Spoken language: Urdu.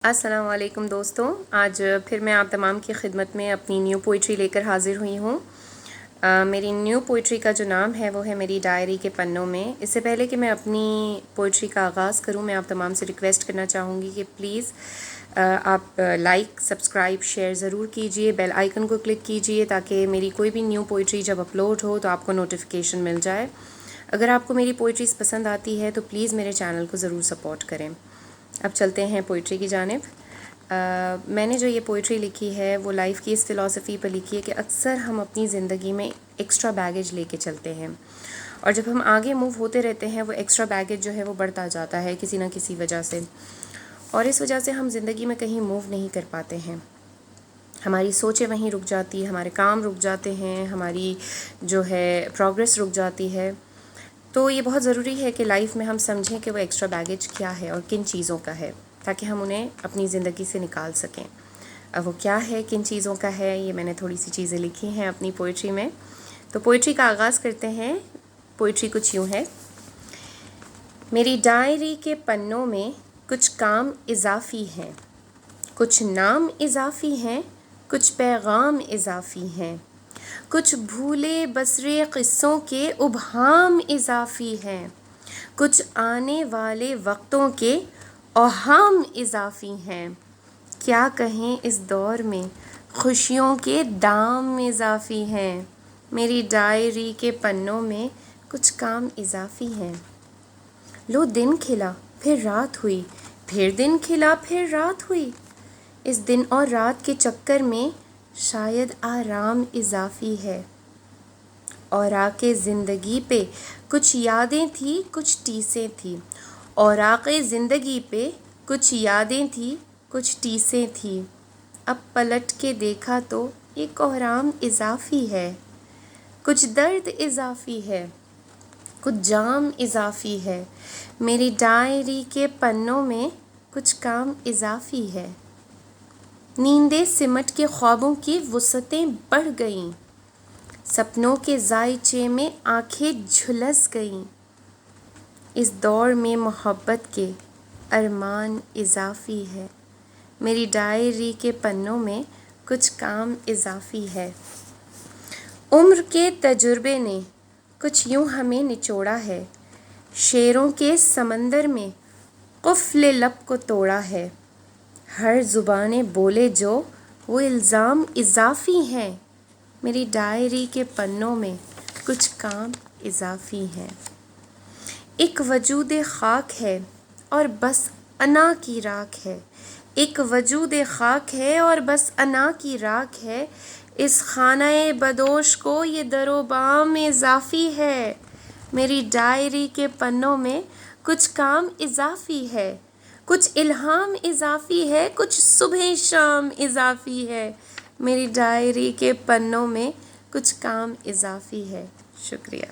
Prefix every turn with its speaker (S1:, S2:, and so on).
S1: السلام علیکم دوستوں، آج پھر میں آپ تمام کی خدمت میں اپنی نیو پوئٹری لے کر حاضر ہوئی ہوں۔ میری نیو پوئٹری کا جو نام ہے وہ ہے میری ڈائری کے پنوں میں۔ اس سے پہلے کہ میں اپنی پوئٹری کا آغاز کروں، میں آپ تمام سے ریکویسٹ کرنا چاہوں گی کہ پلیز آپ لائک، سبسکرائب، شیئر ضرور کیجئے، بیل آئیکن کو کلک کیجئے تاکہ میری کوئی بھی نیو پوئٹری جب اپلوڈ ہو تو آپ کو نوٹیفیکیشن مل جائے۔ اگر آپ کو میری پوئٹریز پسند آتی ہے تو پلیز میرے چینل کو ضرور سپورٹ کریں۔ اب چلتے ہیں پوئٹری کی جانب۔ میں نے جو یہ پوئٹری لکھی ہے وہ لائف کی اس فلاسفی پر لکھی ہے کہ اکثر ہم اپنی زندگی میں ایکسٹرا بیگیج لے کے چلتے ہیں، اور جب ہم آگے موو ہوتے رہتے ہیں وہ ایکسٹرا بیگیج جو ہے وہ بڑھتا جاتا ہے کسی نہ کسی وجہ سے، اور اس وجہ سے ہم زندگی میں کہیں موو نہیں کر پاتے ہیں۔ ہماری سوچیں وہیں رک جاتی، ہمارے کام رک جاتے ہیں، ہماری جو ہے پروگریس رک جاتی ہے۔ تو یہ بہت ضروری ہے کہ لائف میں ہم سمجھیں کہ وہ ایکسٹرا بیگیج کیا ہے اور کن چیزوں کا ہے، تاکہ ہم انہیں اپنی زندگی سے نکال سکیں۔ اب وہ کیا ہے، کن چیزوں کا ہے، یہ میں نے تھوڑی سی چیزیں لکھی ہیں اپنی پوئٹری میں۔ تو پوئٹری کا آغاز کرتے ہیں۔ پوئٹری کچھ یوں ہے: میری ڈائری کے پنوں میں کچھ کام اضافی ہیں، کچھ نام اضافی ہیں، کچھ پیغام اضافی ہیں، کچھ بھولے بسرے قصوں کے ابہام اضافی ہیں، کچھ آنے والے وقتوں کے اوہام اضافی ہیں۔ کیا کہیں اس دور میں خوشیوں کے دام اضافی ہیں۔ میری ڈائری کے پنوں میں کچھ کام اضافی ہیں۔ لو دن کھلا پھر رات ہوئی، پھر دن کھلا پھر رات ہوئی، اس دن اور رات کے چکر میں شاید آرام اضافی ہے۔ اوراق زندگی پہ کچھ یادیں تھیں، کچھ ٹیسیں تھیں، اوراق زندگی پہ کچھ یادیں تھیں، کچھ ٹیسیں تھیں۔ اب پلٹ کے دیکھا تو یہ کوہرام اضافی ہے۔ کچھ درد اضافی ہے، کچھ جام اضافی ہے۔ میری ڈائری کے پنوں میں کچھ کام اضافی ہے۔ نیندیں سمٹ کے خوابوں کی وسعتیں بڑھ گئیں، سپنوں کے ذائچے میں آنکھیں جھلس گئیں۔ اس دور میں محبت کے ارمان اضافی ہے۔ میری ڈائری کے پنوں میں کچھ کام اضافی ہے۔ عمر کے تجربے نے کچھ یوں ہمیں نچوڑا ہے، شعروں کے سمندر میں قفل لب کو توڑا ہے۔ ہر زبانیں بولے جو وہ الزام اضافی ہیں۔ میری ڈائری کے پنوں میں کچھ کام اضافی ہیں۔ ایک وجود خاک ہے اور بس انا کی راکھ ہے، ایک وجود خاک ہے اور بس انا کی راکھ ہے، اس خانہ بدوش کو یہ در و بام اضافی ہے۔ میری ڈائری کے پنوں میں کچھ کام اضافی ہے، کچھ الہام اضافی ہے، کچھ صبح شام اضافی ہے۔ میری ڈائری کے پنوں میں کچھ کام اضافی ہے۔ شکریہ۔